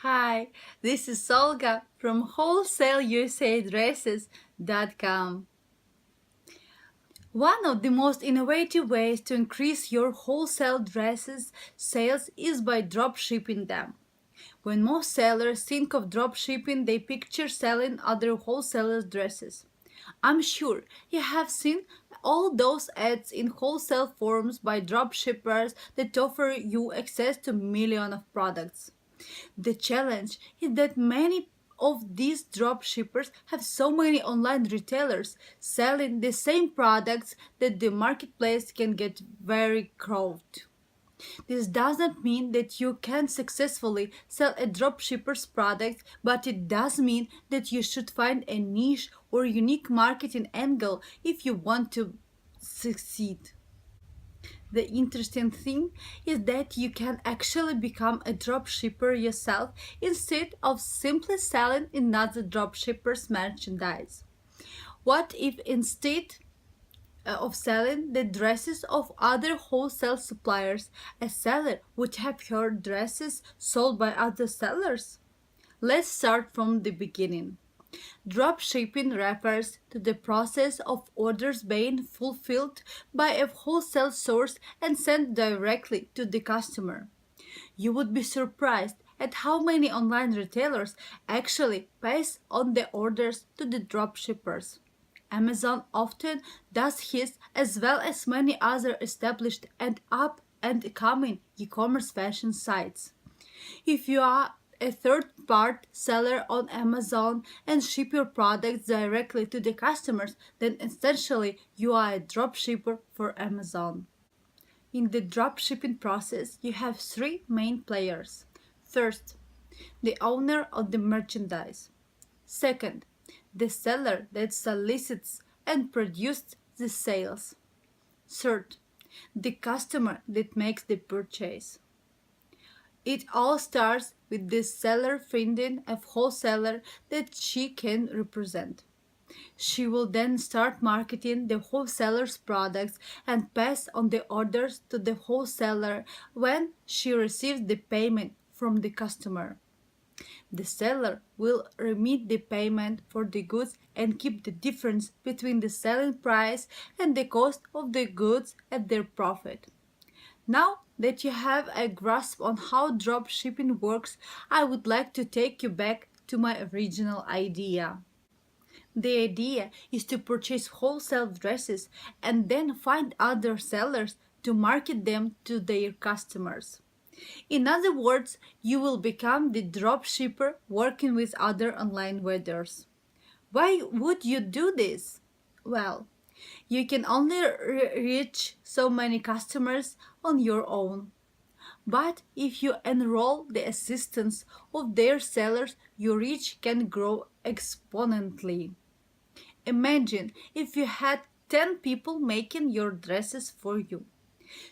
Hi, this is Olga from Wholesale USA Dresses.com. One of the most innovative ways to increase your wholesale dresses sales is by drop shipping them. When most sellers think of drop shipping, they picture selling other wholesalers' dresses. I'm sure you have seen all those ads in wholesale forums by drop shippers that offer you access to millions of products. The challenge is that many of these drop shippers have so many online retailers selling the same products that the marketplace can get very crowded. This doesn't mean that you can successfully sell a dropshipper's product, but it does mean that you should find a niche or unique marketing angle if you want to succeed. The interesting thing is that you can actually become a dropshipper yourself instead of simply selling another dropshipper's merchandise. What if instead of selling the dresses of other wholesale suppliers, a seller would have her dresses sold by other sellers? Let's start from the beginning. Dropshipping refers to the process of orders being fulfilled by a wholesale source and sent directly to the customer. You would be surprised at how many online retailers actually pass on the orders to the dropshippers. Amazon often does his as well as many other established and up and coming e-commerce fashion sites. If you are a third-party seller on Amazon and ship your products directly to the customers, then essentially you are a dropshipper for Amazon. In the dropshipping process, you have three main players. First, the owner of the merchandise. Second, the seller that solicits and produces the sales. Third, the customer that makes the purchase. It all starts with the seller finding a wholesaler that she can represent. She will then start marketing the wholesaler's products and pass on the orders to the wholesaler when she receives the payment from the customer. The seller will remit the payment for the goods and keep the difference between the selling price and the cost of the goods at their profit. Now that you have a grasp on how drop shipping works, I would like to take you back to my original idea. The idea is to purchase wholesale dresses and then find other sellers to market them to their customers. In other words, you will become the drop shipper working with other online vendors. Why would you do this? Well, you can only reach so many customers on your own. But if you enroll the assistance of their sellers, your reach can grow exponentially. Imagine if you had 10 people making your dresses for you.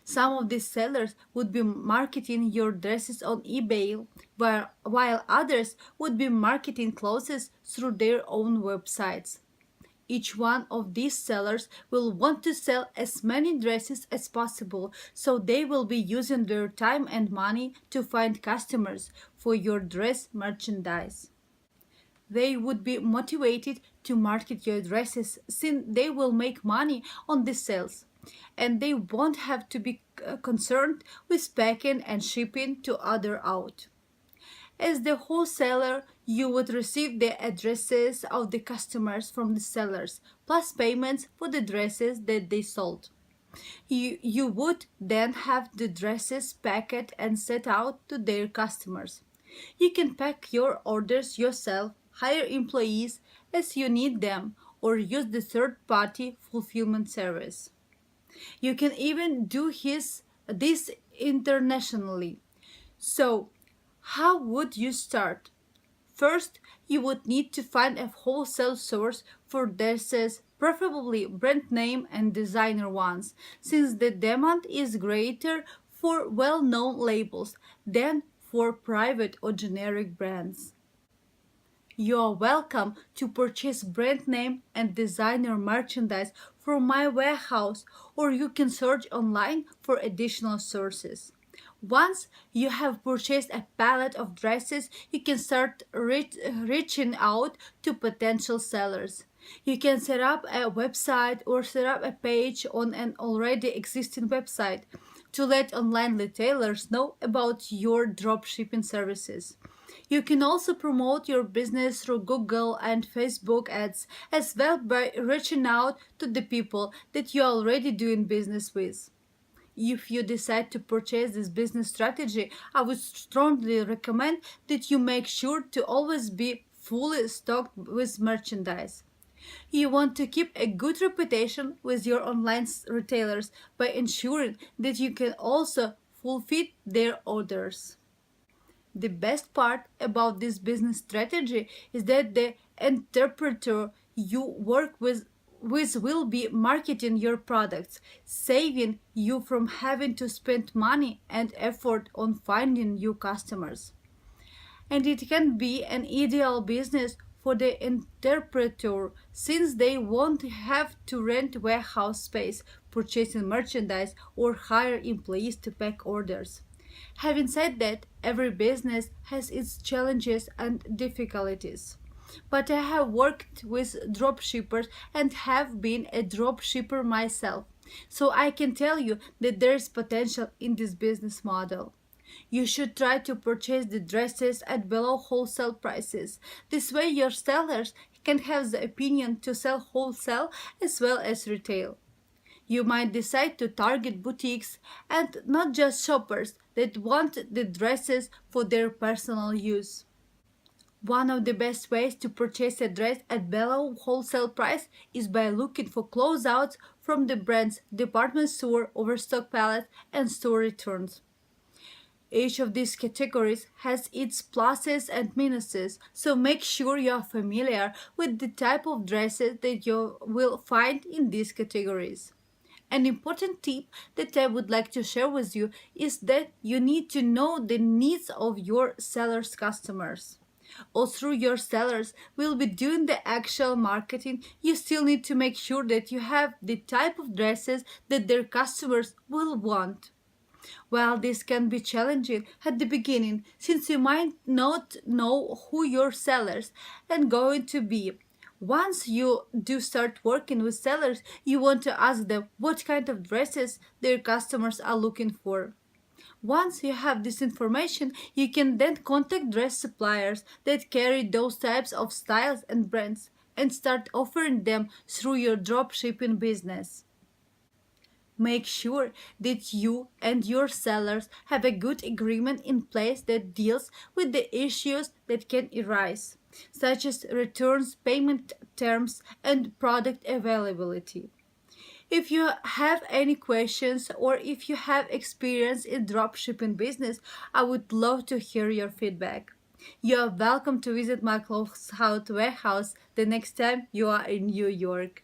Some of these sellers would be marketing your dresses on eBay, while others would be marketing clothes through their own websites. Each one of these sellers will want to sell as many dresses as possible, so they will be using their time and money to find customers for your dress merchandise. They would be motivated to market your dresses since they will make money on the sales, and they won't have to be concerned with packing and shipping to other out. As the wholesaler, you would receive the addresses of the customers from the sellers, plus payments for the dresses that they sold. You would then have the dresses packed and sent out to their customers. You can pack your orders yourself, hire employees as you need them, or use the third-party fulfillment service. You can even do this internationally. So, how would you start? First, you would need to find a wholesale source for dresses, preferably brand name and designer ones, since the demand is greater for well-known labels than for private or generic brands. You are welcome to purchase brand name and designer merchandise from my warehouse, or you can search online for additional sources. Once you have purchased a pallet of dresses, you can start reaching out to potential sellers. You can set up a website or set up a page on an already existing website to let online retailers know about your dropshipping services. You can also promote your business through Google and Facebook ads as well by reaching out to the people that you are already doing business with. If you decide to purchase this business strategy, I would strongly recommend that you make sure to always be fully stocked with merchandise. You want to keep a good reputation with your online retailers by ensuring that you can also fulfill their orders. The best part about this business strategy is that the interpreter you work with will be marketing your products, saving you from having to spend money and effort on finding new customers. And it can be an ideal business for the interpreter since they won't have to rent warehouse space, purchasing merchandise, or hire employees to pack orders. Having said that, every business has its challenges and difficulties. But I have worked with dropshippers and have been a dropshipper myself, so I can tell you that there is potential in this business model. You should try to purchase the dresses at below wholesale prices. This way, your sellers can have the opinion to sell wholesale as well as retail. You might decide to target boutiques and not just shoppers that want the dresses for their personal use. One of the best ways to purchase a dress at below wholesale price is by looking for closeouts from the brand's department store, overstock pallets, and store returns. Each of these categories has its pluses and minuses, so make sure you are familiar with the type of dresses that you will find in these categories. An important tip that I would like to share with you is that you need to know the needs of your sellers' customers. Although your sellers will be doing the actual marketing, you still need to make sure that you have the type of dresses that their customers will want. While this can be challenging at the beginning, since you might not know who your sellers are going to be, once you do start working with sellers, you want to ask them what kind of dresses their customers are looking for. Once you have this information, you can then contact dress suppliers that carry those types of styles and brands and start offering them through your drop shipping business. Make sure that you and your sellers have a good agreement in place that deals with the issues that can arise, such as returns, payment terms, and product availability. If you have any questions or if you have experience in dropshipping business, I would love to hear your feedback. You are welcome to visit my Closeout warehouse the next time you are in New York.